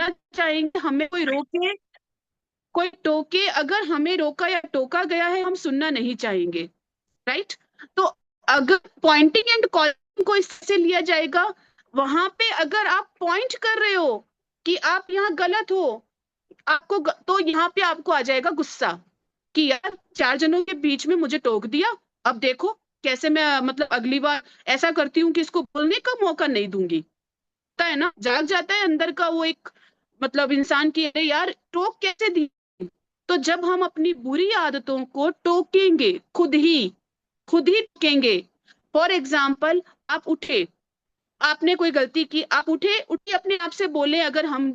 सुनना चाहेंगे, हमें कोई रोके, कोई टोके, अगर हमें रोका या टोका गया है हम सुनना नहीं चाहेंगे, राइट। तो अगर पॉइंटिंग एंड कॉलिंग को इससे लिया जाएगा, वहां पे अगर आप पॉइंट कर रहे हो कि आप यहाँ गलत हो, तो यहाँ पे आपको आ जाएगा गुस्सा कि यार चार जनों के बीच में मुझे टोक दिया, अब देखो कैसे मैं मतलब अगली बार ऐसा करती हूँ कि इसको बोलने का मौका नहीं दूंगी। होता है ना, जाग जाता है अंदर का वो एक मतलब इंसान की, अरे यार टोक कैसे दी। तो जब हम अपनी बुरी आदतों को टोकेंगे, खुद ही टोकेंगे। फॉर एग्जाम्पल, आप उठे, आपने कोई गलती की, आप उठे उठे अपने आप से बोले अगर हम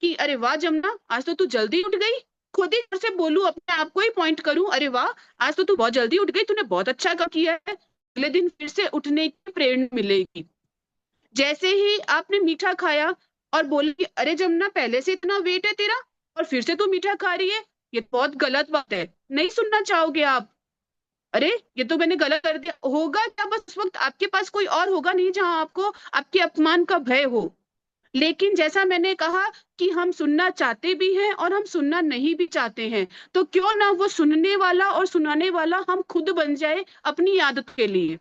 कि अरे वाह जमुना आज तो तू जल्दी उठ गई, खुद ही से बोलूं, अपने आप को ही पॉइंट करूं, अरे वाह आज तो तू बहुत जल्दी उठ गई, तूने बहुत अच्छा काम किया है, अगले दिन फिर से उठने की प्रेरणा मिलेगी। जैसे ही आपने मीठा खाया और बोली कि अरे जमुना पहले से इतना वेट है तेरा और फिर से तू मीठा खा रही है, ये बहुत गलत बात है, नहीं सुनना चाहोगे आप। अरे ये तो मैंने गलत कर दिया, होगा क्या, बस उस वक्त आपके पास कोई और होगा नहीं जहां आपको आपके अपमान का भय हो। लेकिन जैसा मैंने कहा कि हम सुनना चाहते भी हैं और हम सुनना नहीं भी चाहते हैं, तो क्यों ना वो सुनने वाला और सुनाने वाला हम खुद बन जाए अपनी आदत के लिए।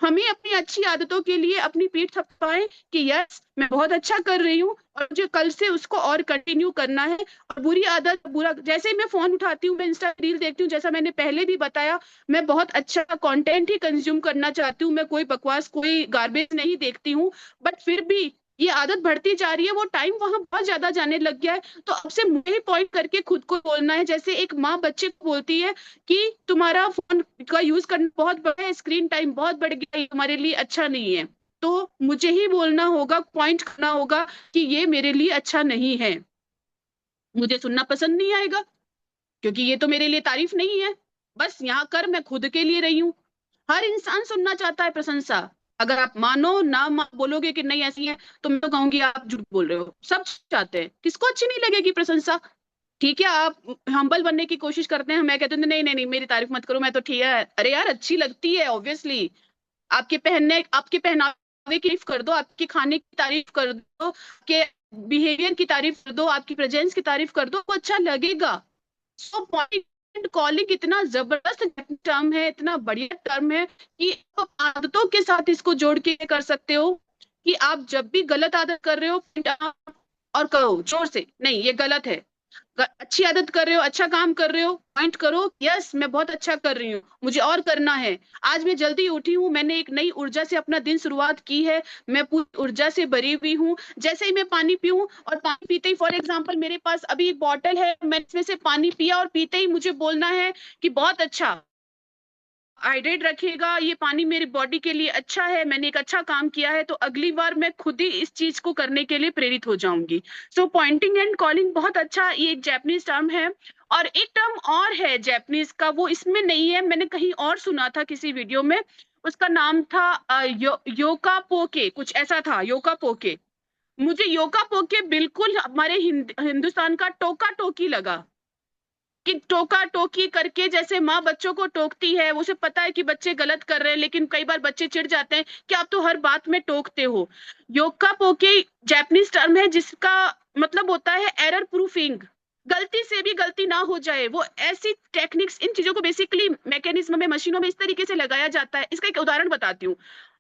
हमें अपनी अच्छी आदतों के लिए अपनी पीठ थपथपाएं कि यस मैं बहुत अच्छा कर रही हूँ और मुझे कल से उसको और कंटिन्यू करना है। और बुरी आदत, बुरा, जैसे ही मैं फोन उठाती हूँ, मैं इंस्टा रील देखती हूँ, जैसा मैंने पहले भी बताया, मैं बहुत अच्छा कंटेंट ही कंज्यूम करना चाहती हूँ, मैं कोई बकवास कोई गार्बेज नहीं देखती हूँ। बट फिर भी ये आदत बढ़ती जा रही है, वो टाइम वहां बहुत ज्यादा जाने लग गया है। तो अब से मुझे ही पॉइंट करके खुद को बोलना है, जैसे एक माँ बच्चे को बोलती है कि तुम्हारा फोन का यूज करना बहुत बड़ा है, स्क्रीन टाइम बहुत बढ़ गया, ये हमारे लिए अच्छा नहीं है। तो मुझे ही बोलना होगा, पॉइंट करना होगा कि ये मेरे लिए अच्छा नहीं है, मुझे सुनना पसंद नहीं आएगा, क्योंकि ये तो मेरे लिए तारीफ नहीं है। बस यहाँ कर मैं खुद के लिए रही हूँ। हर इंसान सुनना चाहता है प्रशंसा। अगर आप मानो ना बोलोगे कि नहीं ऐसी है, तो मैं तो कहूंगी आप झूठ बोल रहे हो। सब चाहते हैं, किसको अच्छी नहीं लगेगी प्रशंसा। ठीक है, आप हम्बल बनने की कोशिश करते हैं, मैं कहते हैं नहीं नहीं नहीं मेरी तारीफ मत करो, मैं तो ठीक है, अरे यार अच्छी लगती है ऑब्वियसली। आपके पहनावे की तारीफ कर दो, आपके खाने की तारीफ कर दो, के बिहेवियर की तारीफ कर दो, आपकी प्रेजेंस की तारीफ कर दो, वो अच्छा लगेगा। सो पॉइंट कॉलिंग इतना जबरदस्त टर्म है, इतना बढ़िया टर्म है कि आप आदतों के साथ इसको जोड़ के कर सकते हो कि आप जब भी गलत आदत कर रहे हो और कहो जोर से नहीं ये गलत है, अच्छी आदत कर रहे हो, अच्छा काम कर रहे हो, पॉइंट करो यस मैं बहुत अच्छा कर रही हूँ, मुझे और करना है। आज मैं जल्दी उठी हूँ, मैंने एक नई ऊर्जा से अपना दिन शुरुआत की है, मैं पूरी ऊर्जा से भरी हुई हूँ। जैसे ही मैं पानी पीऊं और पानी पीते ही फॉर एग्जांपल मेरे पास अभी एक बॉटल है, मैं इसमें से पानी पिया और पीते ही मुझे बोलना है कि बहुत अच्छा, हाइड्रेट रखेगा ये पानी, मेरी बॉडी के लिए अच्छा है, मैंने एक अच्छा काम किया है, तो अगली बार मैं खुद ही इस चीज को करने के लिए प्रेरित हो जाऊंगी। सो पॉइंटिंग एंड कॉलिंग बहुत अच्छा, ये एक जापानीज टर्म है। और एक टर्म और है जापानीज का, वो इसमें नहीं है, मैंने कहीं और सुना था किसी वीडियो में, उसका नाम था योका पोके, कुछ ऐसा था, योका पोके। मुझे योका पोके बिल्कुल हमारे हिंदुस्तान का टोका टोकी लगा कि टोका टोकी करके, जैसे माँ बच्चों को टोकती है, उसे पता है कि बच्चे गलत कर रहे हैं, लेकिन कई बार बच्चे चिढ़ जाते हैं कि आप तो हर बात में टोकते हो। योका पोके जापानीज टर्म है जिसका मतलब होता है एरर प्रूफिंग, गलती से भी गलती ना हो जाए, वो ऐसी टेक्निक्स, इन चीजों को बेसिकली मैकेनिज्म में मशीनों में इस तरीके से लगाया जाता है। इसका एक उदाहरण बताती हूँ।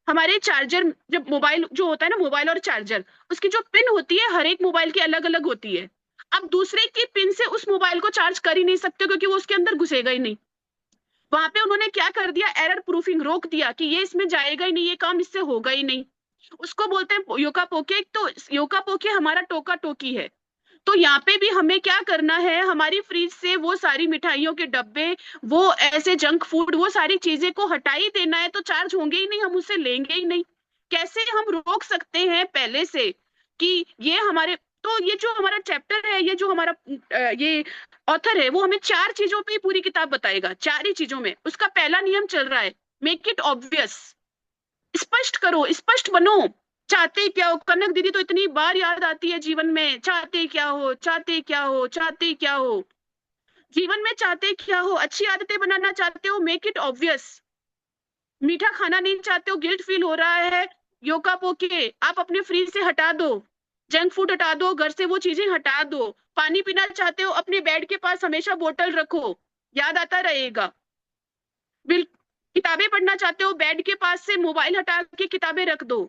हमारे चार्जर, जब मोबाइल जो होता है ना, मोबाइल और चार्जर, उसकी जो पिन होती है हर एक मोबाइल की अलग अलग होती है। अब दूसरे की पिन से उस मोबाइल को चार्ज कर ही नहीं सकते क्योंकि वो उसके अंदर घुसेगा ही नहीं। वहां पे उन्होंने क्या कर दिया, एरर प्रूफिंग, रोक दिया कि ये इसमें जाएगा ही नहीं, ये काम इससे होगा ही नहीं। उसको बोलते हैं योका पोके। तो योका पोके हमारा टोका टोकी है। तो यहाँ पे भी हमें क्या करना है, हमारी फ्रिज से वो सारी मिठाइयों के डब्बे, वो ऐसे जंक फूड, वो सारी चीजें को हटा ही देना है, तो चार्ज होंगे ही नहीं, हम उसे लेंगे ही नहीं। कैसे हम रोक सकते हैं पहले से कि ये हमारे, तो ये जो हमारा चैप्टर है, ये जो हमारा ये ऑथर है, वो हमें चार चीजों पे ही पूरी किताब बताएगा, चार ही चीजों में। उसका पहला नियम चल रहा है, मेक इट ऑब्वियस, स्पष्ट करो, स्पष्ट बनो। चाहते क्या हो, कनक दीदी तो इतनी बार याद आती है जीवन में, चाहते क्या हो, चाहते क्या हो, चाहते क्या हो। जीवन में चाहते क्या हो, अच्छी आदतें बनाना चाहते हो, मेक इट ऑब्वियस। मीठा खाना नहीं चाहते हो, गिल्ट फील हो रहा है, योगा पोके आप अपने फ्रिज से हटा दो, जंक फूड हटा दो, घर से वो चीजें हटा दो। पानी पीना चाहते हो, अपने बेड के पास हमेशा बोतल रखो, याद आता रहेगा। बिल किताबें पढ़ना चाहते हो, बेड के पास से मोबाइल हटा के किताबें रख दो।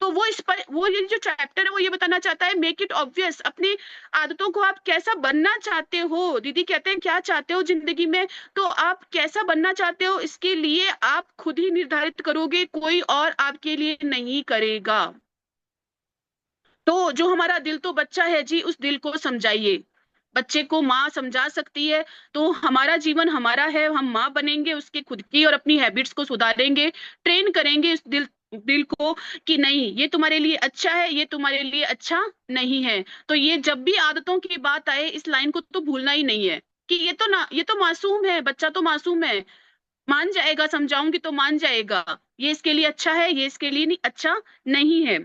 तो वो इस पर, वो ये जो चैप्टर है वो ये बताना चाहता है, मेक इट ऑब्वियस। अपनी आदतों को आप कैसा बनना चाहते हो, दीदी कहते हैं क्या चाहते हो जिंदगी में, तो आप कैसा बनना चाहते हो इसके लिए आप खुद ही निर्धारित करोगे, कोई और आपके लिए नहीं करेगा। तो जो हमारा दिल तो बच्चा है जी, उस दिल को समझाइए। बच्चे को माँ समझा सकती है, तो हमारा जीवन हमारा है, हम माँ बनेंगे उसके खुद की, और अपनी हैबिट्स को सुधारेंगे, ट्रेन करेंगे इस दिल दिल को कि नहीं ये तुम्हारे लिए अच्छा है, ये तुम्हारे लिए अच्छा नहीं है। तो ये जब भी आदतों की बात आए, इस लाइन को तो भूलना ही नहीं है कि ये तो ना, ये तो मासूम है, बच्चा तो मासूम है, मान जाएगा, समझाऊंगी तो मान जाएगा, ये इसके लिए अच्छा है, ये इसके लिए नहीं अच्छा नहीं है।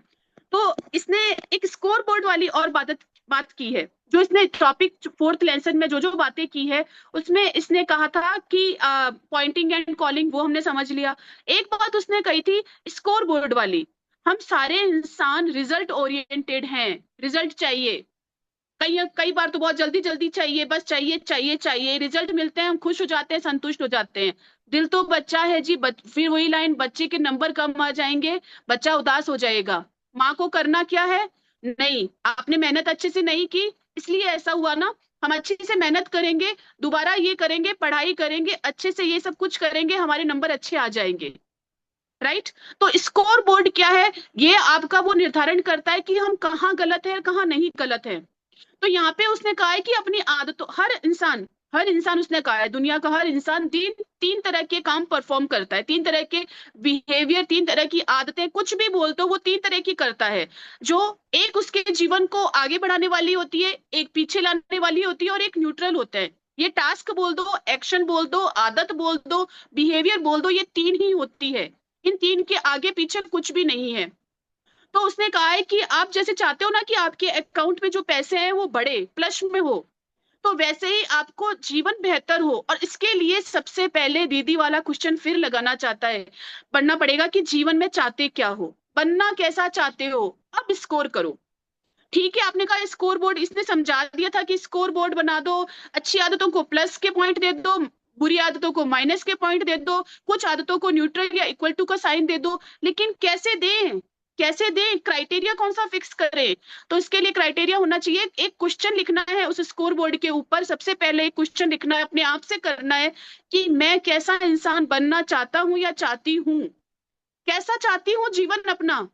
तो इसने एक स्कोर बोर्ड वाली और बात की है, जो इसने टॉपिक फोर्थ लेसन में जो जो बातें की है, उसमें इसने कहा था कि पॉइंटिंग एंड कॉलिंग वो हमने समझ लिया। एक बात उसने कही थी स्कोर बोर्ड वाली, हम सारे इंसान रिजल्ट ओरिएंटेड हैं, रिजल्ट चाहिए। कई कई बार तो बहुत जल्दी जल्दी चाहिए, बस चाहिए चाहिए चाहिए, रिजल्ट मिलते हैं हम खुश हो जाते हैं, संतुष्ट हो जाते हैं। दिल तो बच्चा है जी, फिर वही लाइन, बच्चे के नंबर कम आ जाएंगे, बच्चा उदास हो जाएगा। माँ को करना क्या है, नहीं आपने मेहनत अच्छे से नहीं की इसलिए ऐसा हुआ ना, हम अच्छे से मेहनत करेंगे, दोबारा ये करेंगे, पढ़ाई करेंगे अच्छे से, ये सब कुछ करेंगे, हमारे नंबर अच्छे आ जाएंगे। राइट। तो स्कोर बोर्ड क्या है, ये आपका वो निर्धारण करता है कि हम कहाँ गलत है और कहाँ नहीं गलत है। तो यहाँ पे उसने कहा है कि अपनी आदतों, हर इंसान उसने कहा है, दुनिया का हर इंसान तीन तीन तरह के काम परफॉर्म करता है, तीन तरह के बिहेवियर, तीन तरह की आदतें, कुछ भी बोल दो वो तीन तरह की करता है। जो एक उसके जीवन को आगे बढ़ाने वाली होती है, एक पीछे लाने वाली होती है, और एक न्यूट्रल होता है। ये टास्क बोल दो, एक्शन बोल दो, आदत बोल दो, बिहेवियर बोल दो, ये तीन ही होती है। इन तीन के आगे पीछे कुछ भी नहीं है। तो उसने कहा है कि आप जैसे चाहते हो ना कि आपके अकाउंट में जो पैसे हैं वो बढ़े, प्लस में हो, तो वैसे ही आपको जीवन बेहतर हो, और इसके लिए सबसे पहले दीदी वाला क्वेश्चन फिर लगाना चाहता है, पढ़ना पड़ेगा कि जीवन में चाहते क्या हो, बनना कैसा चाहते हो, अब स्कोर करो। ठीक है, आपने कहा स्कोर बोर्ड, इसने समझा दिया था कि स्कोर बोर्ड बना दो, अच्छी आदतों को प्लस के पॉइंट दे दो, बुरी आदतों को माइनस के पॉइंट दे दो, कुछ आदतों को न्यूट्रल या इक्वल टू का साइन दे दो। लेकिन कैसे दें, कैसे दें, क्राइटेरिया कौन सा फिक्स करें? तो इसके लिए क्राइटेरिया होना चाहिए, एक क्वेश्चन लिखना है उस स्कोर बोर्ड के ऊपर, सबसे पहले एक क्वेश्चन लिखना है, अपने आप से करना है कि मैं कैसा इंसान बनना चाहता हूं या चाहती हूँ, कैसा चाहती हूँ जीवन अपना,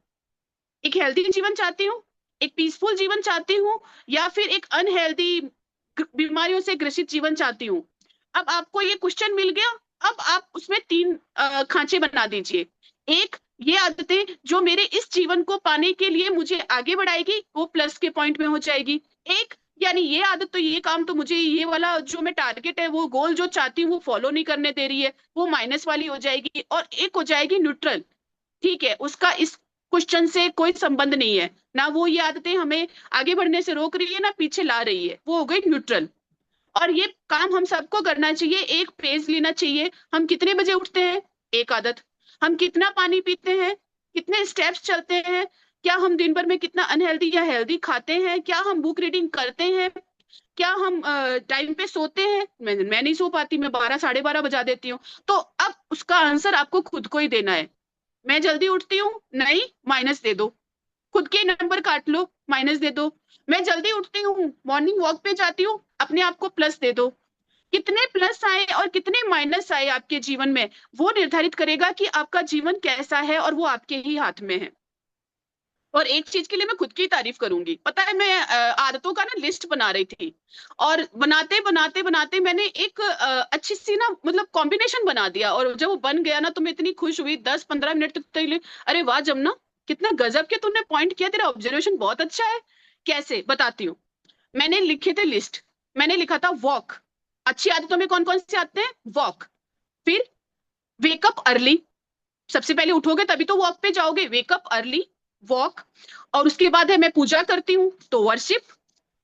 एक हेल्दी जीवन चाहती हूँ, एक पीसफुल जीवन चाहती हूँ, या फिर एक अनहेल्दी बीमारियों से ग्रसित जीवन चाहती हूँ। अब आपको ये क्वेश्चन मिल गया, अब आप उसमें तीन खांचे बना दीजिए। एक, ये आदतें जो मेरे इस जीवन को पाने के लिए मुझे आगे बढ़ाएगी, वो प्लस के पॉइंट में हो जाएगी। एक, यानी ये आदत तो, ये काम तो मुझे, ये वाला जो मैं टारगेट है, वो गोल जो चाहती हूँ वो फॉलो नहीं करने दे रही है, वो माइनस वाली हो जाएगी। और एक हो जाएगी न्यूट्रल, ठीक है, उसका इस क्वेश्चन से कोई संबंध नहीं है, ना वो ये आदतें हमें आगे बढ़ने से रोक रही है ना पीछे ला रही है, वो हो गई न्यूट्रल। और ये काम हम सबको करना चाहिए, एक पेज लेना चाहिए, हम कितने बजे उठते हैं, एक आदत, हम कितना पानी पीते हैं, कितने स्टेप्स चलते हैं, क्या हम दिन भर में कितना अनहेल्दी या हेल्दी खाते हैं, क्या हम बुक रीडिंग करते हैं, क्या हम टाइम पे सोते हैं, मैं नहीं सो पाती, मैं 12 साढ़े 12 बजा देती हूँ। तो अब उसका आंसर आपको खुद को ही देना है। मैं जल्दी उठती हूँ, नहीं, माइनस दे दो, खुद के नंबर काट लो, माइनस दे दो। मैं जल्दी उठती हूँ, मॉर्निंग वॉक पे जाती हूँ, अपने आप को प्लस दे दो। कितने प्लस आए और कितने माइनस आए आपके जीवन में, वो निर्धारित करेगा कि आपका जीवन कैसा है, और वो आपके ही हाथ में है। और एक चीज के लिए मैं खुद की तारीफ करूंगी, पता है, मैं आदतों का ना लिस्ट बना रही थी, और बनाते बनाते बनाते मैंने एक अच्छी सी ना, मतलब कॉम्बिनेशन बना दिया, और जब वो बन गया ना तो मैं इतनी खुश हुई, 10 15 मिनट तक तो अरे वाह जमुना, कितना गजब के तुमने पॉइंट किया, तेरा ऑब्जर्वेशन बहुत अच्छा है। कैसे, बताती हूँ। मैंने लिखे थे लिस्ट, मैंने लिखा था वॉक, अच्छी आदतों में कौन कौन से आते हैं, वॉक, फिर वेकअप अर्ली, सबसे पहले उठोगे तभी तो वॉक पे जाओगे, वेकअप अर्ली, वॉक। और उसके बाद है मैं पूजा करती हूँ तो वर्शिप,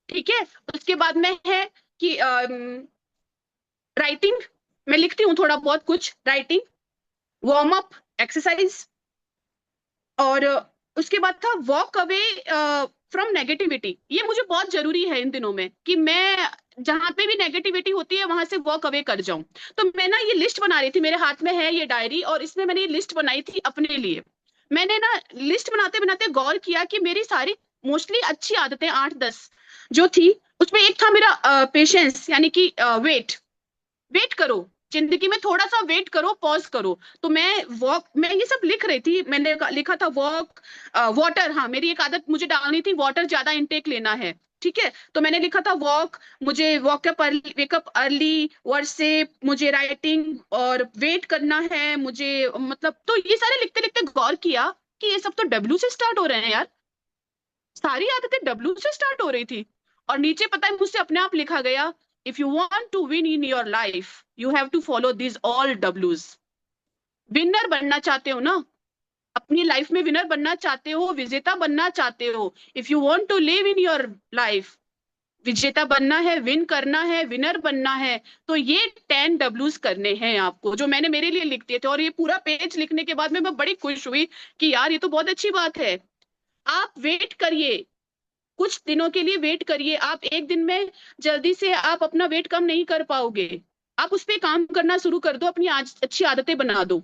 ठीक है। उसके बाद में है कि राइटिंग, मैं लिखती हूँ थोड़ा बहुत कुछ, राइटिंग, वार्म अप, एक्सरसाइज, और उसके बाद था वॉक अवे फ्रॉम नेगेटिविटी। ये मुझे बहुत जरूरी है इन दिनों में कि मैं जहां पे भी नेगेटिविटी होती है वहां से वॉक अवे कर जाऊं। तो मैं ना ये लिस्ट बना रही थी, मेरे हाथ में है ये डायरी, और इसमें मैंने ये लिस्ट बनाई थी अपने लिए। मैंने ना लिस्ट बनाते बनाते गौर किया कि मेरी सारी मोस्टली अच्छी आदतें 8-10 जो थी, उसमें एक था मेरा पेशेंस, यानी कि वेट। वेट करो, जिंदगी में थोड़ा सा वेट करो, पॉज करो। तो मैं ये सब लिख रही थी। मैंने लिखा था वॉक, वाटर, हाँ मेरी एक आदत मुझे डालनी थी, वाटर ज्यादा इंटेक लेना है। ठीक है, तो मैंने लिखा था वॉक, मुझे वेकअप अर्ली, वर्शिप, मुझे राइटिंग, और वेट करना है मुझे, मतलब तो ये सारे लिखते लिखते गौर किया कि ये सब तो डब्ल्यू से स्टार्ट हो रहे हैं यार। सारी आदतें डब्ल्यू से स्टार्ट हो रही थी। और नीचे पता है मुझसे अपने आप लिखा गया, if you want to win in your life you have to follow this all डब्ल्यूज। विनर बनना चाहते हो ना, अपनी लाइफ में विनर बनना चाहते हो, विजेता बनना चाहते हो, if you want to live in your life, विजेता बनना है, विन करना है, विनर बनना है, तो ये 10 डब्ल्यूज करने हैं आपको, जो मैंने मेरे लिए लिख दिए थे। और ये पूरा पेज लिखने के बाद में मैं बड़ी खुश हुई कि यार ये तो बहुत अच्छी बात है। आप वेट करिए, कुछ दिनों के लिए वेट करिए। आप एक दिन में जल्दी से आप अपना वेट कम नहीं कर पाओगे। आप उस पे काम करना शुरू कर दो, अपनी आज अच्छी आदतें बना दो।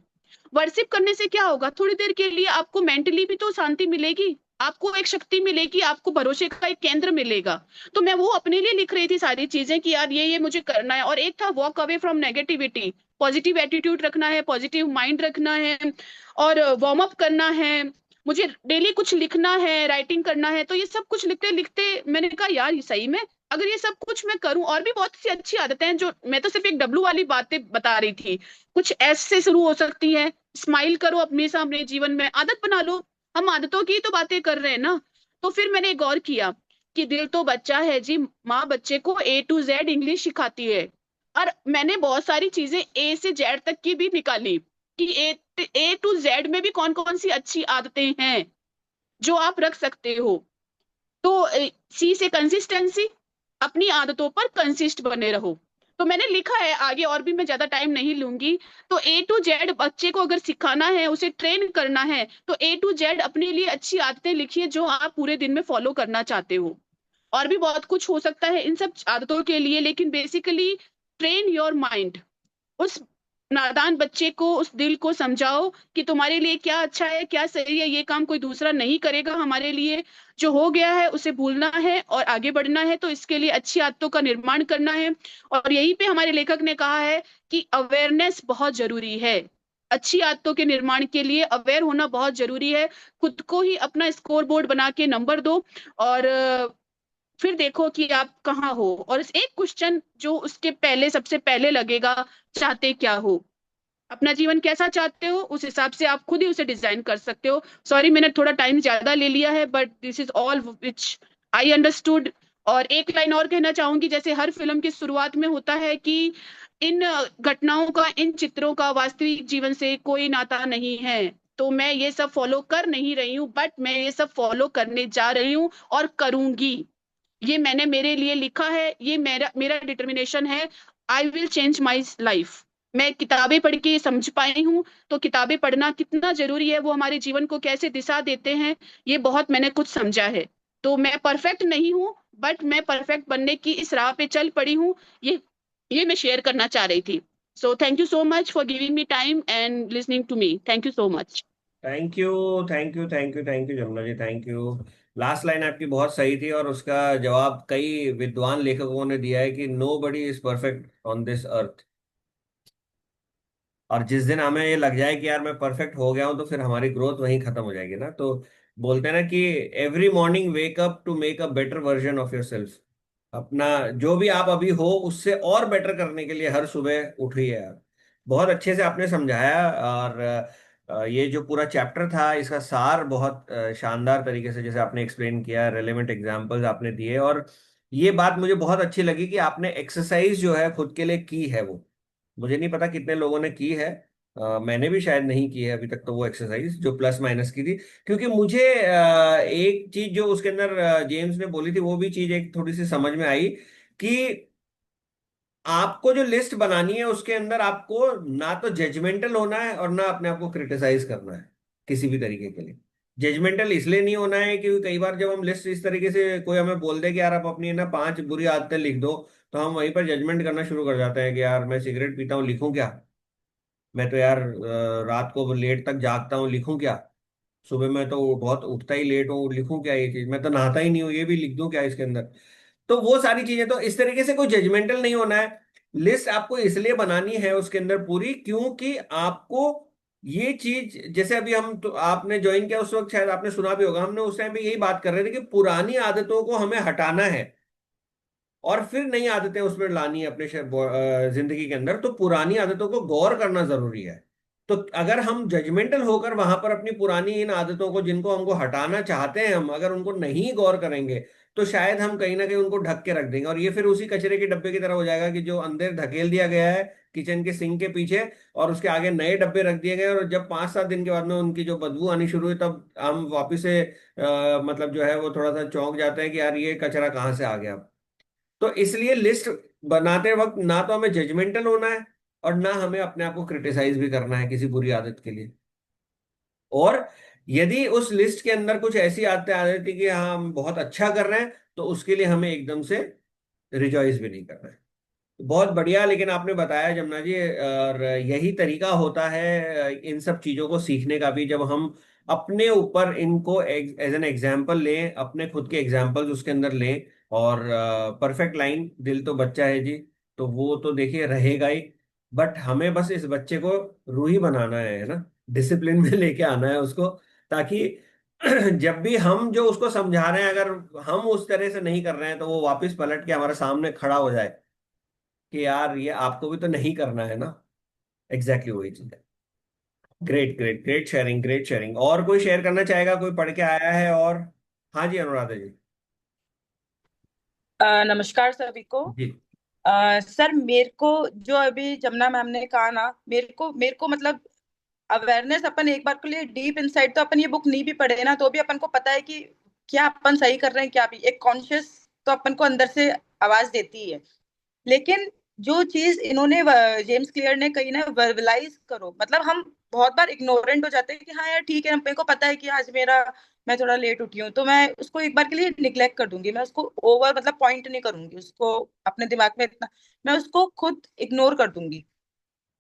वर्शिप करने से क्या होगा, थोड़ी देर के लिए आपको मेंटली भी तो शांति मिलेगी, आपको एक शक्ति मिलेगी, आपको भरोसे का एक केंद्र मिलेगा। तो मैं वो अपने लिए लिख रही थी सारी चीजें कि यार ये मुझे करना है। और एक था walk away from negativity, positive attitude रखना है, पॉजिटिव माइंड रखना है, और वार्म अप करना है, मुझे डेली कुछ लिखना है, राइटिंग करना है। तो ये सब कुछ लिखते लिखते मैंने कहा यार ये सही में अगर ये सब कुछ मैं करूं, और भी बहुत सी अच्छी आदतें हैं, जो मैं तो सिर्फ एक डब्लू वाली बातें बता रही थी, कुछ एस से शुरू हो सकती है। स्माइल करो अपने सामने, जीवन में आदत बना लो। हम आदतों की तो बातें कर रहे हैं ना। तो फिर मैंने गौर किया कि दिल तो बच्चा है जी, माँ बच्चे को A to Z इंग्लिश सिखाती है। और मैंने बहुत सारी चीजें A से Z तक की भी निकाली कि A to Z में भी कौन कौन सी अच्छी आदतें हैं जो आप रख सकते हो। तो सी से कंसिस्टेंसी, अपनी आदतों पर कंसिस्ट बने रहो। तो मैंने लिखा है आगे, और भी मैं ज्यादा टाइम नहीं लूंगी। तो A to Z बच्चे को अगर सिखाना है, उसे ट्रेन करना है, तो A to Z अपने लिए अच्छी आदतें लिखिए जो आप पूरे दिन में फॉलो करना चाहते हो। और भी बहुत कुछ हो सकता है इन सब आदतों के लिए, लेकिन बेसिकली ट्रेन योर माइंड। उस नादान बच्चे को, उस दिल को समझाओ कि तुम्हारे लिए क्या अच्छा है, क्या सही है, ये काम कोई दूसरा नहीं करेगा हमारे लिए। जो हो गया है उसे भूलना है और आगे बढ़ना है, तो इसके लिए अच्छी आदतों का निर्माण करना है। और यहीं पे हमारे लेखक ने कहा है कि अवेयरनेस बहुत जरूरी है। अच्छी आदतों के निर्माण के लिए अवेयर होना बहुत जरूरी है। खुद को ही अपना स्कोर बोर्ड बना के नंबर दो, और फिर देखो कि आप कहाँ हो, और इस एक क्वेश्चन जो उसके पहले सबसे पहले लगेगा, चाहते क्या हो, अपना जीवन कैसा चाहते हो, उस हिसाब से आप खुद ही उसे डिजाइन कर सकते हो। सॉरी मैंने थोड़ा टाइम ज्यादा ले लिया है, but this is all which I understood. और एक लाइन और कहना चाहूंगी, जैसे हर फिल्म की शुरुआत में होता है कि इन घटनाओं का, इन चित्रों का वास्तविक जीवन से कोई नाता नहीं है। तो मैं ये सब फॉलो कर नहीं रही हूँ, बट मैं ये सब फॉलो करने जा रही हूँ और करूंगी। ये मैंने मेरे लिए लिखा है, ये मेरा मेरा डिटर्मिनेशन है। I will change my life. मैं किताबें पढ़ के समझ पाई हूँ, तो किताबें पढ़ना कितना जरूरी है, वो हमारे जीवन को कैसे दिशा देते हैं, ये बहुत मैंने कुछ समझा है। तो मैं परफेक्ट नहीं हूँ, बट मैं परफेक्ट बनने की इस राह पे चल पड़ी हूँ। ये ये मैं शेयर करना चाह रही थी। So thank you so much for giving me time and listening to me. Thank you so much. Thank you, thank you, thank you, thank you Jamuna ji, thank you. Last line आपकी बहुत सही थी, और उसका जवाब कई विद्वान लेखकों ने दिया है कि nobody is perfect on this earth. और जिस दिन हमें ये लग जाए कि यार मैं परफेक्ट हो गया हूं, तो फिर हमारी ग्रोथ वहीं खत्म हो जाएगी ना। तो बोलते हैं ना कि every morning wake up to make a better version of yourself. अपना जो भी आप अभी हो उससे और बेटर करने के लिए हर सुबह उठिए यार। बहुत अच्छे से आपने समझाया। और ये जो पूरा चैप्टर था इसका सार बहुत शानदार तरीके से जैसे आपने एक्सप्लेन किया, रेलेवेंट एग्जांपल्स आपने दिए। और ये बात मुझे बहुत अच्छी लगी कि आपने एक्सरसाइज जो है खुद के लिए की है। वो मुझे नहीं पता कितने लोगों ने की है। मैंने भी शायद नहीं की है अभी तक तो वो एक्सरसाइज जो प्लस माइनस की थी। क्योंकि मुझे एक चीज जो उसके अंदर जेम्स ने बोली थी वो भी चीज एक थोड़ी सी समझ में आई कि आपको जो लिस्ट बनानी है उसके अंदर आपको ना तो जजमेंटल होना है और ना अपने आप को क्रिटिसाइज करना है किसी भी तरीके के लिए। जजमेंटल इसलिए नहीं होना है क्योंकि कई बार जब हम लिस्ट इस तरीके से कोई हमें बोल दे कि यार आप अपनी ना 5 बुरी आदतें लिख दो, तो हम वहीं पर जजमेंट करना शुरू कर जाते हैं कि यार मैं सिगरेट पीता हूँ, लिखूं क्या? मैं तो यार रात को लेट तक जागता हूँ, लिखूं क्या? सुबह में तो बहुत उठता ही लेट हूँ, लिखूं क्या ये चीज? मैं तो नहाता ही नहीं हूँ, ये भी लिख दूं क्या इसके अंदर? तो वो सारी चीजें, तो इस तरीके से कोई जजमेंटल नहीं होना है। लिस्ट आपको इसलिए बनानी है उसके अंदर पूरी, क्योंकि आपको ये चीज, जैसे अभी हम, तो आपने ज्वाइन किया उस वक्त शायद आपने सुना भी होगा, हमने उस टाइम पे यही बात कर रहे थे कि पुरानी आदतों को हमें हटाना है और फिर नई आदतें उसमें लानी है अपने जिंदगी के अंदर। तो पुरानी आदतों को गौर करना जरूरी है। तो अगर हम जजमेंटल होकर वहां पर अपनी पुरानी इन आदतों को जिनको हमको हटाना चाहते हैं, हम अगर उनको नहीं गौर करेंगे, तो शायद हम कहीं ना कहीं उनको ढक के रख देंगे और ये फिर उसी कचरे के डब्बे की तरह हो जाएगा कि जो अंदर धकेल दिया गया है किचन के सिंक के पीछे, और उसके आगे नए डब्बे रख दिए गए, और जब 5-7 दिन के बाद में उनकी जो बदबू आनी शुरू हुई, तब हम वापिस से मतलब जो है वो थोड़ा सा चौंक जाते हैं कि यार ये कचरा कहाँ से आ गया। तो इसलिए लिस्ट बनाते वक्त ना तो हमें जजमेंटल होना है, और ना हमें अपने आप को क्रिटिसाइज भी करना है किसी बुरी आदत के लिए। और यदि उस लिस्ट के अंदर कुछ ऐसी आदतें आ जाती कि हाँ हम बहुत अच्छा कर रहे हैं, तो उसके लिए हमें एकदम से रिजॉइस भी नहीं करना है। बहुत बढ़िया, लेकिन आपने बताया जमुना जी, और यही तरीका होता है इन सब चीजों को सीखने का भी, जब हम अपने ऊपर इनको एज एन एग्जाम्पल लें, अपने खुद के एग्जाम्पल्स उसके अंदर लें। और परफेक्ट लाइन, दिल तो बच्चा है जी, तो वो तो देखिए रहेगा ही। बट हमें बस इस बच्चे को रूही बनाना है ना, डिसिप्लिन में लेके आना है उसको, ताकि जब भी हम जो उसको समझा रहे हैं, अगर हम उस तरह से नहीं कर रहे हैं, तो वो वापस पलट के हमारे सामने खड़ा हो जाए कि यार ये आपको भी तो नहीं करना है ना। एग्जैक्टली वही चीज है। Great great great sharing, great sharing. और कोई शेयर करना चाहेगा, कोई पढ़ के आया है? और हाँ जी, अनुराधा जी। नमस्कार सभी को। जी। सर मेरे को जो अभी जमुना मैम ने कहा ना, मेरे को मतलब अवेयरनेस, अपन एक बार के लिए डीप इनसाइड तो अपन ये बुक नहीं भी पढ़े ना, तो भी अपन को पता है कि क्या अपन सही कर रहे हैं, क्या भी एक कॉन्शियस तो अपन को अंदर से आवाज देती है। लेकिन जो चीज इन्होंने जेम्स क्लियर ने कही ना, वर्बलाइज करो, मतलब हम बहुत बार इग्नोरेंट हो जाते हैं कि हाँ यार ठीक है, मेरे को पता है कि आज मैं थोड़ा लेट उठी हूँ, तो मैं उसको एक बार के लिए निग्लेक्ट कर दूंगी, मैं उसको ओवर मतलब पॉइंट नहीं करूंगी उसको अपने दिमाग में इतना, मैं उसको खुद इग्नोर कर दूंगी।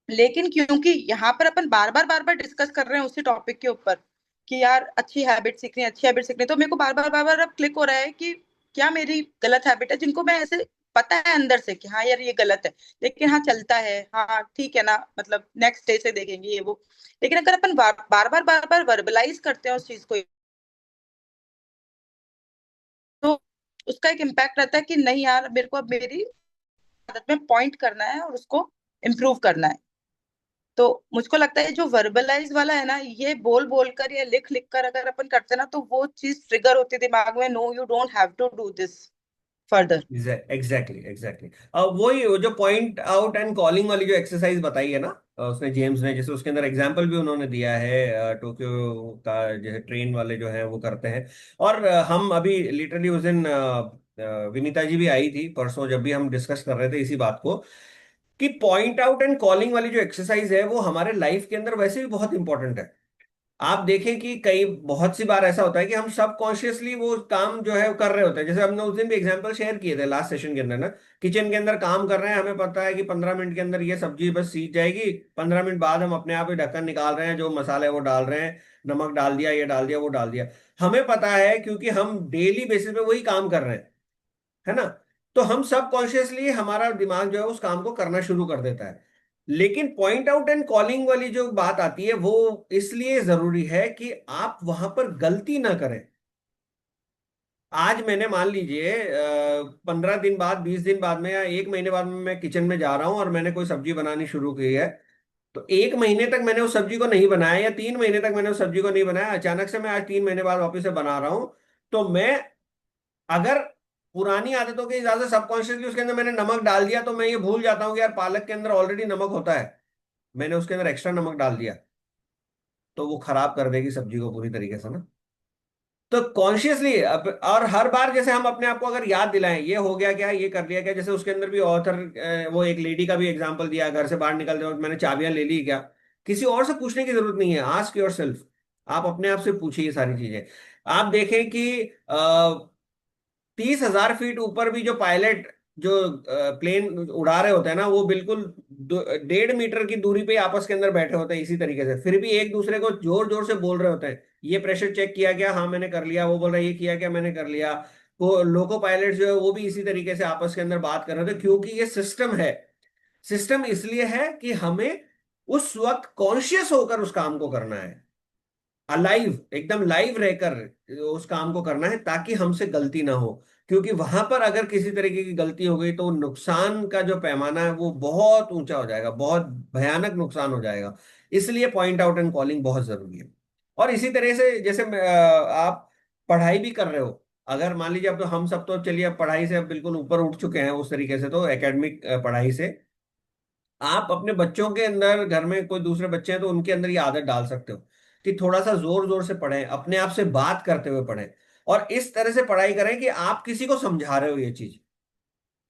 लेकिन क्योंकि यहाँ पर अपन बार बार डिस्कस कर रहे हैं उसी टॉपिक के ऊपर कि यार अच्छी हैबिट सीखनी है, अच्छी हैबिट सीखनी है, तो मेरे को बार बार अब क्लिक हो रहा है कि क्या मेरी गलत हैबिट है, जिनको मैं ऐसे पता है अंदर से कि हाँ यार ये गलत है, लेकिन हाँ चलता है, हाँ ठीक है ना, मतलब नेक्स्ट डे से देखेंगे ये वो। लेकिन अगर अपन बार बार वर्बलाइज करते हैं उस चीज को, तो उसका एक इम्पैक्ट रहता है कि नहीं यार, मेरे को अब मेरी आदत में पॉइंट करना है और उसको इम्प्रूव करना है। तो मुझको लगता है जो वर्बलाइज वाला है ना, ये बोल बोल कर या लिख लिख कर अगर अपन करते हैं ना, तो वो चीज ट्रिगर होती है दिमाग में, no you don't have to do this further. Exactly exactly. अब वही वो जो पॉइंट आउट एंड कॉलिंग वाली जो एक्सरसाइज बताई है ना, उसने जेम्स ने, जैसे उसके अंदर एग्जाम्पल भी उन्होंने दिया है टोक्यो का, जो है ट्रेन वाले जो है वो करते हैं। और हम अभी लिटरली उस दिन विनीता जी भी आई थी परसों, जब भी हम डिस्कस कर रहे थे इसी बात को, कि पॉइंट आउट एंड कॉलिंग वाली जो एक्सरसाइज है वो हमारे लाइफ के अंदर वैसे भी बहुत इंपॉर्टेंट है। आप देखें कि कई बहुत सी बार ऐसा होता है कि हम सब कॉन्शियसली वो काम जो है वो कर रहे होते हैं। जैसे हमने उस दिन भी एग्जांपल शेयर किए थे लास्ट सेशन के अंदर ना, किचन के अंदर काम कर रहे हैं, हमें पता है कि 15 मिनट के अंदर ये सब्जी बस सीज जाएगी, 15 मिनट बाद हम अपने आप ही ढक्कन निकाल रहे हैं, जो मसाला है वो डाल रहे हैं, नमक डाल दिया, ये डाल दिया, वो डाल दिया। हमें पता है क्योंकि हम डेली बेसिस पे वही काम कर रहे हैं, है ना। तो हम सब कॉन्शियसली हमारा दिमाग जो है उस काम को करना शुरू कर देता है। लेकिन पॉइंट आउट एंड कॉलिंग वाली जो बात आती है वो इसलिए जरूरी है कि आप वहां पर गलती ना करें। आज मैंने मान लीजिए 15 दिन बाद, 20 दिन बाद में, या 1 महीने बाद में मैं किचन में जा रहा हूं और मैंने कोई सब्जी बनानी शुरू की है। तो 1 महीने तक मैंने उस सब्जी को नहीं बनाया, या 3 महीने तक मैंने उस सब्जी को नहीं बनाया, अचानक से मैं आज 3 महीने बाद वापस से बना रहा हूं। तो मैं, अगर पुरानी आदतों के हिसाब से सबकॉन्शियसली उसके अंदर मैंने नमक डाल दिया, तो मैं ये भूल जाता हूँ कि यार पालक के अंदर ऑलरेडी नमक होता है, मैंने उसके अंदर एक्स्ट्रा नमक डाल दिया, तो वो खराब कर देगी सब्जी को पूरी तरीके से ना। तो कॉन्शियसली अब, और हर बार जैसे हम अपने आप को अगर याद दिलाएं ये हो गया क्या, ये कर लिया क्या, जैसे उसके अंदर भी ऑथर वो एक लेडी का भी एग्जांपल दिया, घर से बाहर निकलते वक्त मैंने चाबियां ले ली क्या। किसी और से पूछने की जरूरत नहीं है, आस्क योर सेल्फ, आप अपने आप से पूछिए ये सारी चीजें। आप देखें कि 30,000 फीट ऊपर भी जो पायलट जो प्लेन उड़ा रहे होते हैं ना, वो बिल्कुल 1.5 मीटर की दूरी पे आपस के अंदर बैठे होते हैं इसी तरीके से, फिर भी एक दूसरे को जोर जोर से बोल रहे होते हैं, ये प्रेशर चेक किया क्या, हाँ मैंने कर लिया, वो बोल रहा है ये किया क्या, मैंने कर लिया। वो लोको पायलट जो है वो भी इसी तरीके से आपस के अंदर बात कर रहे थे, क्योंकि ये सिस्टम है। सिस्टम इसलिए है कि हमें उस वक्त कॉन्शियस होकर उस काम को करना है, अलाइव, एकदम लाइव रहकर उस काम को करना है, ताकि हमसे गलती ना हो। क्योंकि वहां पर अगर किसी तरीके की गलती हो गई तो नुकसान का जो पैमाना है वो बहुत ऊंचा हो जाएगा, बहुत भयानक नुकसान हो जाएगा। इसलिए पॉइंट आउट एंड कॉलिंग बहुत जरूरी है। और इसी तरह से जैसे आप पढ़ाई भी कर रहे हो, अगर मान लीजिए, अब तो हम सब तो चलिए अब पढ़ाई से अब बिल्कुल ऊपर उठ चुके हैं उस तरीके से, तो एकेडमिक पढ़ाई से आप अपने बच्चों के अंदर, घर में कोई दूसरे बच्चे हैं तो उनके अंदर ये आदत डाल सकते हो कि थोड़ा सा जोर जोर से पढ़ें, अपने आप से बात करते हुए पढ़ें, और इस तरह से पढ़ाई करें कि आप किसी को समझा रहे हो ये चीज।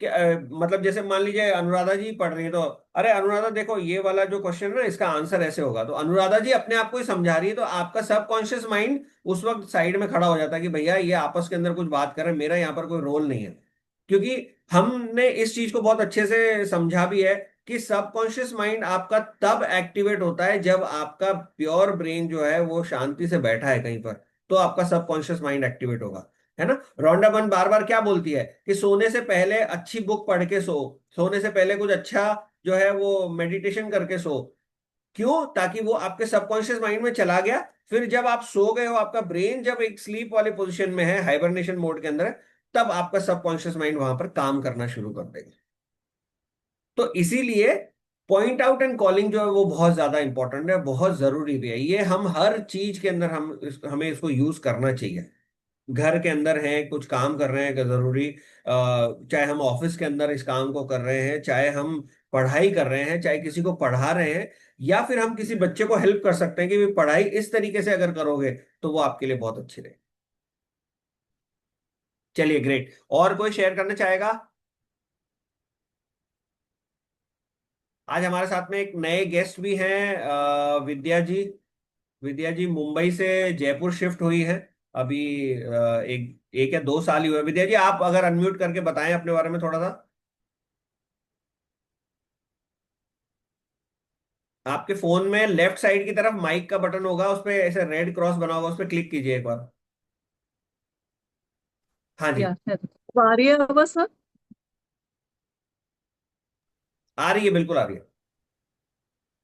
कि मतलब जैसे मान लीजिए अनुराधा जी पढ़ रही है, तो अरे अनुराधा देखो ये वाला जो क्वेश्चन है ना, इसका आंसर ऐसे होगा, तो अनुराधा जी अपने आप को ही समझा रही है, तो आपका सबकॉन्शियस माइंड उस वक्त साइड में खड़ा हो जाता है कि भैया ये आपस के अंदर कुछ बात कर रहे हैं, मेरा यहाँ पर कोई रोल नहीं है। क्योंकि हमने इस चीज को बहुत अच्छे से समझा भी है कि सबकॉन्शियस माइंड आपका तब एक्टिवेट होता है जब आपका प्योर ब्रेन जो है वो शांति से बैठा है कहीं पर, तो आपका सबकॉन्शियस माइंड एक्टिवेट होगा, है ना। रोंडा बर्न बार बार क्या बोलती है कि सोने से पहले अच्छी बुक पढ़ के सो, सोने से पहले कुछ अच्छा जो है वो मेडिटेशन करके सो। क्यों? ताकि वो आपके सबकॉन्शियस माइंड में चला गया, फिर जब आप सो गए हो, आपका ब्रेन जब एक स्लीप वाले पोजीशन में है, हाइबरनेशन मोड के अंदर है, तब आपका सबकॉन्शियस माइंड वहां पर काम करना शुरू कर देगा। तो इसीलिए पॉइंट आउट एंड कॉलिंग जो है वो बहुत ज्यादा इंपॉर्टेंट है, बहुत जरूरी भी है। ये हम हर चीज के अंदर हमें इसको यूज करना चाहिए। घर के अंदर हैं, कुछ काम कर रहे हैं कि जरूरी, चाहे हम ऑफिस के अंदर इस काम को कर रहे हैं, चाहे हम पढ़ाई कर रहे हैं, चाहे किसी को पढ़ा रहे हैं, या फिर हम किसी बच्चे को हेल्प कर सकते हैं कि भी पढ़ाई इस तरीके से अगर करोगे तो वो आपके लिए बहुत अच्छी रहेगी। चलिए ग्रेट, और कोई शेयर करना चाहेगा? आज हमारे साथ में एक नए गेस्ट भी हैं, विद्या जी। विद्या जी मुंबई से जयपुर शिफ्ट हुई है अभी, एक एक या 2 साल ही हुए। विद्या जी आप अगर अनम्यूट करके बताएं अपने बारे में थोड़ा सा। आपके फोन में लेफ्ट साइड की तरफ माइक का बटन होगा, उस पे ऐसे रेड क्रॉस बना होगा, उस पे क्लिक कीजिए एक बार। हाँ जी। या है। आ रही है आवाज सर? आ रही है, बिल्कुल आ रही है।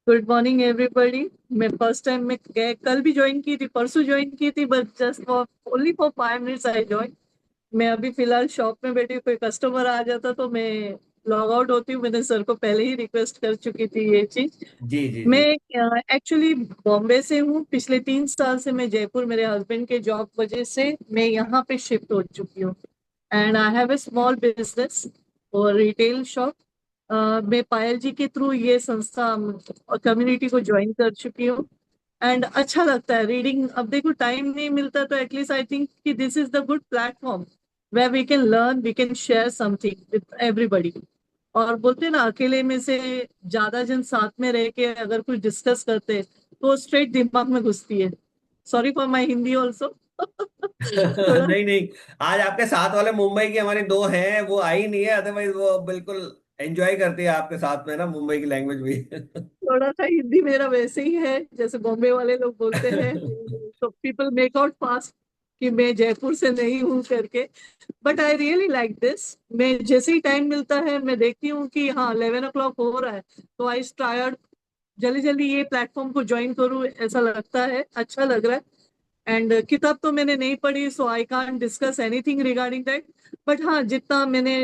Good morning everybody. मैं फर्स्ट टाइम में कल भी ज्वाइन की थी, परसों ज्वाइन की थी, but just for only for 5 minutes I join. मैं अभी फिलहाल शॉप में बैठी हूँ, कोई कस्टमर आ जाता तो मैं लॉग आउट होती हूँ। मैंने सर को पहले ही रिक्वेस्ट कर चुकी थी ये चीज। जी जी मैं जी। एक्चुअली बॉम्बे से हूँ, पिछले 3 साल से मैं जयपुर, मेरे हस्बैंड के जॉब वजह से मैं यहाँ पे शिफ्ट हो चुकी हूँ। And I have a small business और रिटेल शॉप। मैं पायल जी के थ्रू ये संस्था और कम्युनिटी को ज्वाइन कर चुकी हूँ। एंड अच्छा लगता है रीडिंग। अब देखो टाइम नहीं मिलता तो एटलीस्ट आई थिंक कि this is the good platform where we can learn, we can share something with everybody. और बोलते हैं ना, अकेले में से ज्यादा जन साथ में रह के अगर कुछ डिस्कस करते तो स्ट्रेट दिमाग में घुसती है। Sorry for my Hindi also. थोड़ा नहीं नहीं, आज आपके साथ वाले मुंबई की हमारी दो हैं, वो आई नहीं है, अदरवाइज वो बिल्कुल एंजॉय करती है आपके साथ में ना मुंबई की लैंग्वेज भी। थोड़ा सा हिंदी मेरा वैसे ही है जैसे बॉम्बे वाले लोग बोलते हैं, तो पीपल मेक आउट फास्ट कि मैं जयपुर से नहीं हूँ करके। But I really like this. मैं जैसे ही टाइम मिलता है मैं देखती हूँ कि हाँ 11 o'clock हो रहा है, तो आई ट्रायड जल्दी जल्दी ये प्लेटफॉर्म को ज्वाइन करूँ, ऐसा लगता है, अच्छा लग रहा है। एंड किताब तो मैंने नहीं पढ़ी, so I can't discuss anything regarding that. But हाँ, जितना मैंने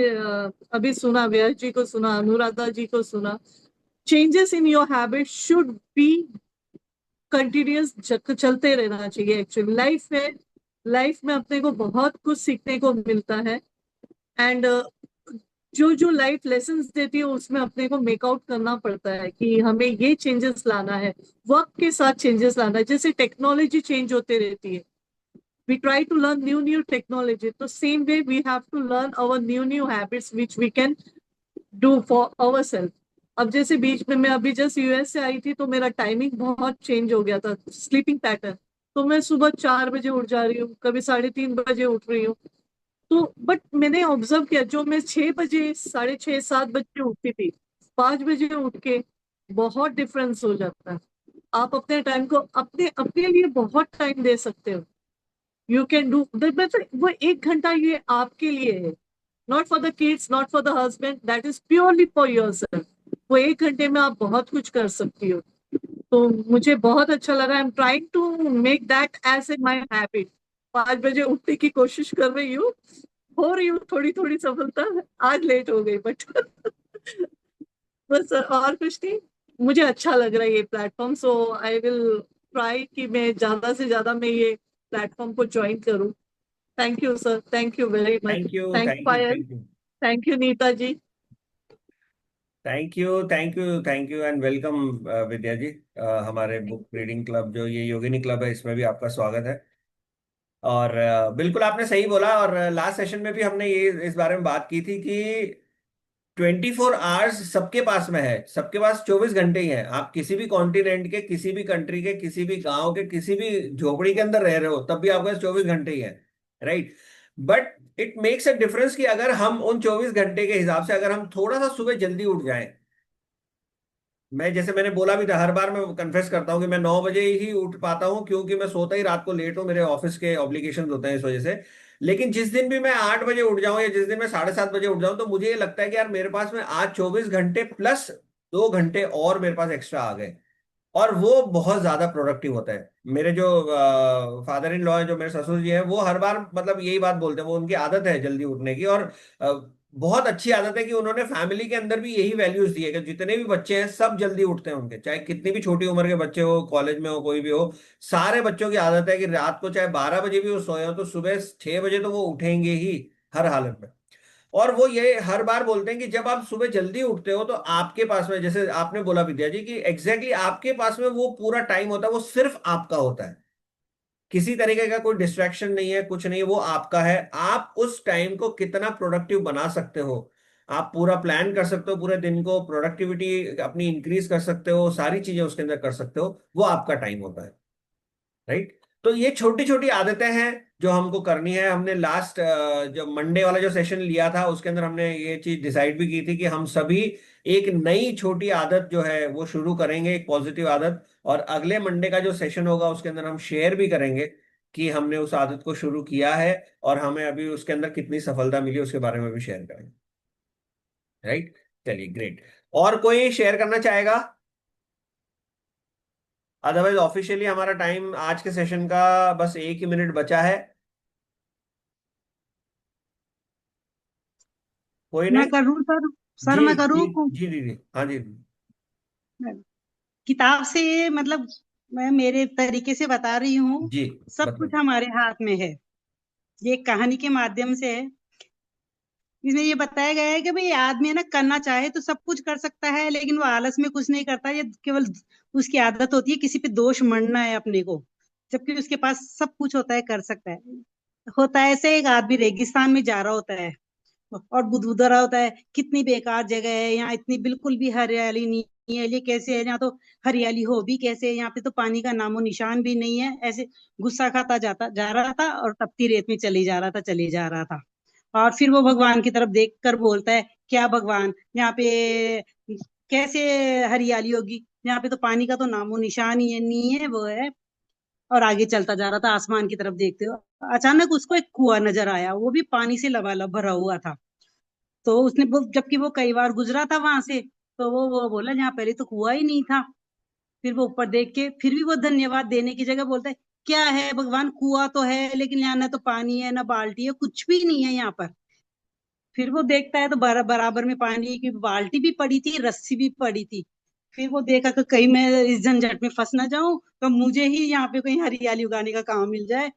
अभी सुना, व्यास जी को सुना, अनुराधा जी को सुना, changes in your habit should be continuous, चलते रहना चाहिए। एक्चुअली लाइफ में अपने को बहुत कुछ सीखने को मिलता है। एंड जो जो लाइफ लेसन्स देती है उसमें अपने को मेक आउट करना पड़ता है कि हमें ये चेंजेस लाना है, वक्त के साथ चेंजेस लाना है। जैसे टेक्नोलॉजी चेंज होते रहती है, we try to learn new technology, तो same way we have to learn our new habits which we can do for ourselves। अब जैसे बीच में मैं अभी जस्ट यूएस से आई थी तो मेरा टाइमिंग बहुत चेंज हो गया था, स्लीपिंग पैटर्न। तो मैं सुबह 4 बजे उठ जा रही हूँ, कभी 3:30 बजे उठ रही हूँ। तो बट मैंने ऑब्जर्व किया, जो मैं 6 बजे, 6:30, 7 बजे उठती थी, 5 बजे उठ के बहुत डिफरेंस हो जाता है। आप अपने टाइम को अपने अपने लिए बहुत टाइम दे सकते हो। यू कैन डू, मतलब वो 1 घंटा ये आपके लिए है, not for the kids, not for the husband, that is purely for yourself. वो 1 घंटे में आप बहुत कुछ कर सकती हो। तो मुझे बहुत अच्छा लगा। I am trying to make that as a my habit. 5 बजे उठने की कोशिश कर रही हूँ, हो रही हूँ थोड़ी थोड़ी सफलता। आज लेट हो गई बट बस और कुछ नहीं। मुझे अच्छा लग रहा है ये platform, so I will try कि मैं ज्यादा से ज्यादा मैं ये प्लेटफॉर्म को ज्वाइन करूँ। Thank you sir, thank you very much. Thank you, thank you thank you, Payal, thank you, thank you Neeta ji. Thank you, thank you, thank you and welcome Vidya ji. हमारे बुक रीडिंग क्लब जो ये योगिनी क्लब है, इसमें भी आपका स्वागत है। और बिल्कुल आपने सही बोला। और लास्ट सेशन में भी हमने ये इस बारे में बात की थी कि 24 आवर्स सबके पास में है, सबके पास 24 घंटे ही है। आप किसी भी कॉन्टिनेंट के, किसी भी कंट्री के, किसी भी गांव के, किसी भी झोपड़ी के अंदर रह रहे हो, तब भी आपके पास 24 घंटे ही है। Right. But it makes a difference कि अगर हम उन 24 घंटे के हिसाब से अगर हम थोड़ा सा सुबह जल्दी उठ जाएं। मैं जैसे मैंने बोला भी था, हर बार मैं कन्फेस करता हूँ कि मैं 9 बजे ही उठ पाता हूँ, क्योंकि मैं सोता ही रात को लेट हूँ, मेरे ऑफिस के ऑब्लिगेशंस होते हैं इस वजह से। लेकिन जिस दिन भी मैं 8 बजे उठ जाऊं या जिस दिन मैं 7:30 बजे उठ जाऊं, तो मुझे ये लगता है कि यार मेरे पास में आज 24 घंटे प्लस 2 घंटे और मेरे पास एक्स्ट्रा आ गए। और वो बहुत ज्यादा प्रोडक्टिव होता है। मेरे जो फादर इन लॉ है, जो मेरे ससुर जी हैं, वो हर बार मतलब यही बात बोलते हैं। वो उनकी आदत है जल्दी उठने की, और अ, बहुत अच्छी आदत है कि उन्होंने फैमिली के अंदर भी यही वैल्यूज दी है कि जितने भी बच्चे हैं सब जल्दी उठते हैं उनके, चाहे कितनी भी छोटी उम्र के बच्चे हो, कॉलेज में हो, कोई भी हो। सारे बच्चों की आदत है कि रात को चाहे 12 बजे भी वो सोए हो, तो सुबह 6 बजे तो वो उठेंगे ही, हर हालत में। और वो ये हर बार बोलते हैं कि जब आप सुबह जल्दी उठते हो तो आपके पास में, जैसे आपने बोला विद्या जी, कि एग्जैक्टली आपके पास में वो पूरा टाइम होता है, वो सिर्फ आपका होता है। किसी तरीके का कोई डिस्ट्रैक्शन नहीं है, कुछ नहीं है, वो आपका है। आप उस टाइम को कितना प्रोडक्टिव बना सकते हो, आप पूरा प्लान कर सकते हो, पूरे दिन को प्रोडक्टिविटी अपनी इंक्रीज कर सकते हो, सारी चीजें उसके अंदर कर सकते हो, वो आपका टाइम होता है। राइट। तो ये छोटी छोटी आदतें हैं जो हमको करनी है। हमने लास्ट जो मंडे वाला जो सेशन लिया था, उसके अंदर हमने ये चीज डिसाइड भी की थी कि हम सभी एक नई छोटी आदत जो है वो शुरू करेंगे, एक पॉजिटिव आदत। और अगले मंडे का जो सेशन होगा उसके अंदर हम शेयर भी करेंगे कि हमने उस आदत को शुरू किया है और हमें अभी उसके अंदर कितनी सफलता मिली, उसके बारे में भी शेयर करेंगे। राइट। चलिए, ग्रेट। और कोई शेयर करना चाहेगा? अदरवाइज ऑफिशियली हमारा टाइम आज के सेशन का बस 1 ही मिनट बचा है। कोई मैं नहीं। करूँ सर? सर जी मैं जी करूँ? जी जी जी, हाँ जी। किताब से मतलब मैं मेरे तरीके से बता रही हूँ। जी सब कुछ बताइए। हमारे हाथ में है। ये एक कहानी के माध्यम से है। इसमें ये बताया गया है कि भाई आदमी है ना, करना चाहे तो सब कुछ कर सकता है, लेकिन वो आलस में कुछ नहीं करता। ये केवल उसकी आदत होती है किसी पे दोष मढ़ना है अपने को, जबकि उसके पास सब कुछ होता है, कर सकता है। होता है ऐसे, एक आदमी रेगिस्तान में जा रहा होता है और बुदबुदा रहा होता है, कितनी बेकार जगह है यहाँ, इतनी बिल्कुल भी हरियाली नहीं है, ये कैसे है, यहाँ तो हरियाली हो भी कैसे, यहाँ पे तो पानी का नामो निशान भी नहीं है। ऐसे गुस्सा खाता जाता जा रहा था और तपती रेत में चले जा रहा था, चले जा रहा था। और फिर वो भगवान की तरफ देख कर बोलता है, क्या भगवान, यहाँ पे कैसे हरियाली होगी, यहाँ पे तो पानी का तो नामो निशान ही है, नहीं है वो है। और आगे चलता जा रहा था आसमान की तरफ देखते हो। अचानक उसको एक कुआं नजर आया, वो भी पानी से लबालब भरा हुआ था। तो उसने जबकि वो कई बार गुजरा था वहां से, तो वो बोला यहाँ पहले तो कुआं ही नहीं था। फिर वो ऊपर देख के फिर भी वो धन्यवाद देने की जगह बोलता है, क्या है भगवान, कुआं तो है लेकिन यहाँ ना तो पानी है ना बाल्टी है, कुछ भी नहीं है यहाँ पर। फिर वो देखता है तो बराबर में पानी की बाल्टी भी पड़ी थी, रस्सी भी पड़ी थी। फिर वो देखा कि कहीं मैं इस झंझट में फंस ना जाऊं, तो मुझे ही यहाँ पे कहीं हरियाली उगाने का काम मिल जाए।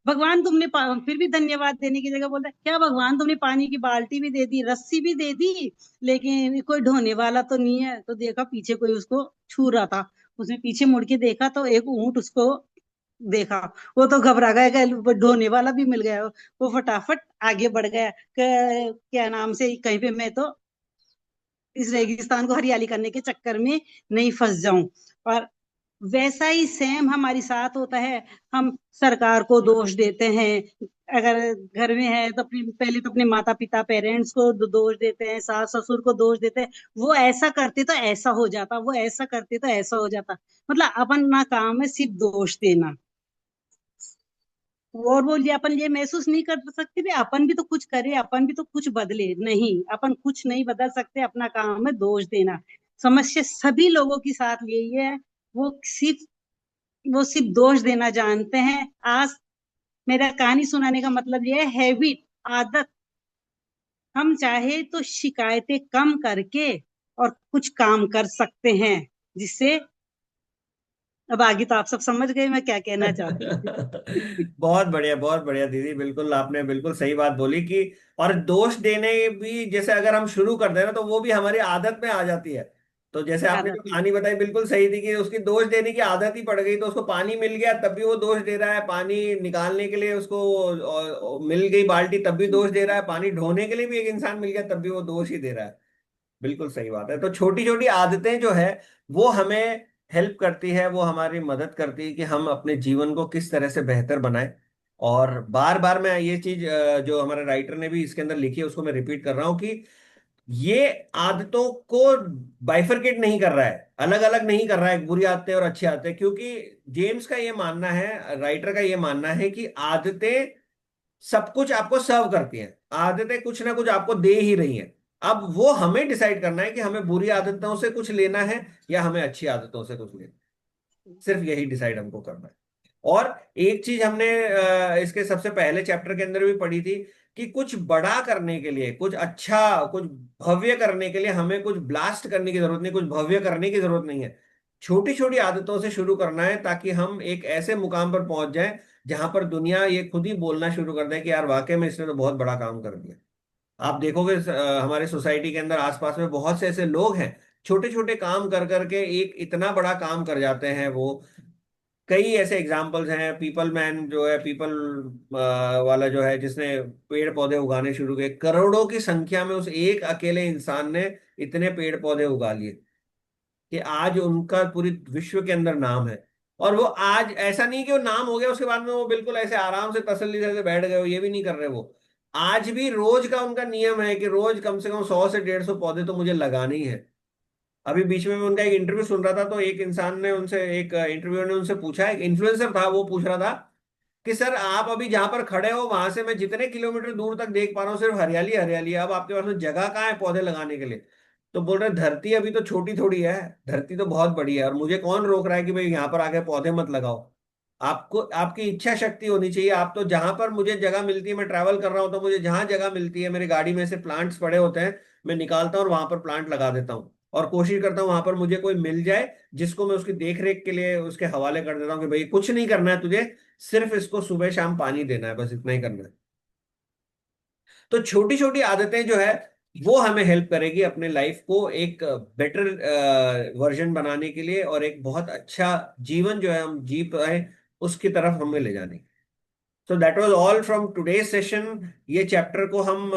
भगवान तुमने फिर भी धन्यवाद देने की जगह बोलता है, क्या भगवान तुमने पानी की बाल्टी भी दे दी, रस्सी भी दे दी, लेकिन कोई ढोने वाला तो नहीं है। तो देखा पीछे कोई उसको छू रहा था। उसने पीछे मुड़ के देखा तो एक ऊंट उसको देखा। वो तो घबरा गया कि ढोने वाला भी मिल गया। वो फटाफट आगे बढ़ गया क्या नाम से, कहीं पे मैं तो इस रेगिस्तान को हरियाली करने के चक्कर में नहीं फंस जाऊं। और वैसा ही सेम हमारे साथ होता है। हम सरकार को दोष देते हैं, अगर घर में है तो अपने पहले तो अपने माता पिता पेरेंट्स को दोष देते हैं, सास ससुर को दोष देते हैं। वो ऐसा करते तो ऐसा हो जाता, वो ऐसा करते तो ऐसा हो जाता। मतलब अपन ना काम है सिर्फ दोष देना। और वो ये अपन ये महसूस नहीं कर सकते भी अपन भी तो कुछ करे, अपन भी तो कुछ बदले। नहीं, अपन कुछ नहीं बदल सकते, अपना काम है दोष देना। समस्या सभी लोगों के साथ यही है, वो सिर्फ वो सिर्फ दोष देना जानते हैं। आज मेरा कहानी सुनाने का मतलब ये है, हैबिट, आदत। हम चाहे तो शिकायतें कम करके और कुछ काम कर सकते हैं, जिससे अब आगे तो आप सब समझ गए मैं क्या कहना चाहती हूँ। बहुत बढ़िया दीदी, बिल्कुल आपने बिल्कुल सही बात बोली कि और दोष देने भी जैसे अगर हम शुरू कर दें ना तो वो भी हमारी आदत में आ जाती है। तो जैसे आपने जो आदत में। कहानी बताई बिल्कुल सही थी कि उसकी दोष देने की आदत ही पड़ गई, तो उसको पानी मिल गया तब भी वो दोष दे रहा है, पानी निकालने के लिए उसको मिल गई बाल्टी तब भी दोष दे रहा है, पानी ढोने के लिए भी एक इंसान मिल गया तब भी वो दोष ही दे रहा है। बिल्कुल सही बात है। तो छोटी छोटी आदतें जो है वो हमें हेल्प करती है, वो हमारी मदद करती है कि हम अपने जीवन को किस तरह से बेहतर बनाएं। और बार बार मैं ये चीज जो हमारे राइटर ने भी इसके अंदर लिखी है उसको मैं रिपीट कर रहा हूं कि ये आदतों को बाइफरकेट नहीं कर रहा है, अलग अलग नहीं कर रहा है बुरी आदतें और अच्छी आदतें, क्योंकि जेम्स का ये मानना है, राइटर का ये मानना है कि आदतें सब कुछ आपको सर्व करती हैं, आदतें कुछ ना कुछ आपको दे ही रही हैं। अब वो हमें डिसाइड करना है कि हमें बुरी आदतों से कुछ लेना है या हमें अच्छी आदतों से कुछ लेना है। सिर्फ यही डिसाइड हमको करना है। और एक चीज हमने इसके सबसे पहले चैप्टर के अंदर भी पढ़ी थी कि कुछ बड़ा करने के लिए, कुछ अच्छा, कुछ भव्य करने के लिए हमें कुछ ब्लास्ट करने की जरूरत नहीं, कुछ भव्य करने की जरूरत नहीं है। छोटी छोटी आदतों से शुरू करना है ताकि हम एक ऐसे मुकाम पर पहुंच जाएं जहां पर दुनिया ये खुद ही बोलना शुरू कर दे कि यार वाकई में इसने तो बहुत बड़ा काम कर दिया। आप देखोगे हमारे सोसाइटी के अंदर आसपास में बहुत से ऐसे लोग हैं, छोटे छोटे काम कर करके एक इतना बड़ा काम कर जाते हैं वो। कई ऐसे एग्जाम्पल्स हैं, पीपल मैन जो है, पीपल वाला जो है जिसने पेड़ पौधे उगाने शुरू किए, करोड़ों की संख्या में उस एक अकेले इंसान ने इतने पेड़ पौधे उगा लिए कि आज उनका पूरी विश्व के अंदर नाम है। और वो आज ऐसा नहीं कि वो नाम हो गया उसके बाद में वो बिल्कुल ऐसे आराम से तसल्ली से बैठ गए हो, ये भी नहीं कर रहे वो। आज भी रोज का उनका नियम है कि रोज कम से कम 100 से 150 पौधे तो मुझे लगाने ही है। अभी बीच में मैं उनका एक इंटरव्यू सुन रहा था तो एक इंसान ने उनसे, एक इंटरव्यूअर ने उनसे पूछा, एक इन्फ्लुएंसर था, वो पूछ रहा था कि सर आप अभी जहां पर खड़े हो वहां से मैं जितने किलोमीटर दूर तक देख पा रहा हूँ सिर्फ हरियाली हरियाली है, अब आपके पास में जगह कहाँ है पौधे लगाने के लिए? तो बोल रहे धरती अभी तो छोटी थोड़ी है, धरती तो बहुत बड़ी है और मुझे कौन रोक रहा है कि भाई यहाँ पर आके पौधे मत लगाओ। आपको आपकी इच्छा शक्ति होनी चाहिए। आप तो जहां पर मुझे जगह मिलती है, मैं ट्रैवल कर रहा हूँ तो मुझे जहां जगह मिलती है, मेरी गाड़ी में से प्लांट्स पड़े होते हैं, मैं निकालता हूँ और वहां पर प्लांट लगा देता हूँ और कोशिश करता हूँ वहां पर मुझे कोई मिल जाए जिसको मैं उसकी देख रेख के लिए उसके हवाले कर देता हूँ कि भाई कुछ नहीं करना है तुझे, सिर्फ इसको सुबह शाम पानी देना है, बस इतना ही करना है। तो छोटी छोटी आदतें जो है वो हमें हेल्प करेगी अपने लाइफ को एक बेटर वर्जन बनाने के लिए और एक बहुत अच्छा जीवन जो है हम जी पाए उसकी तरफ हमें ले जाने। So that was all from today session. ये चैप्टर को हम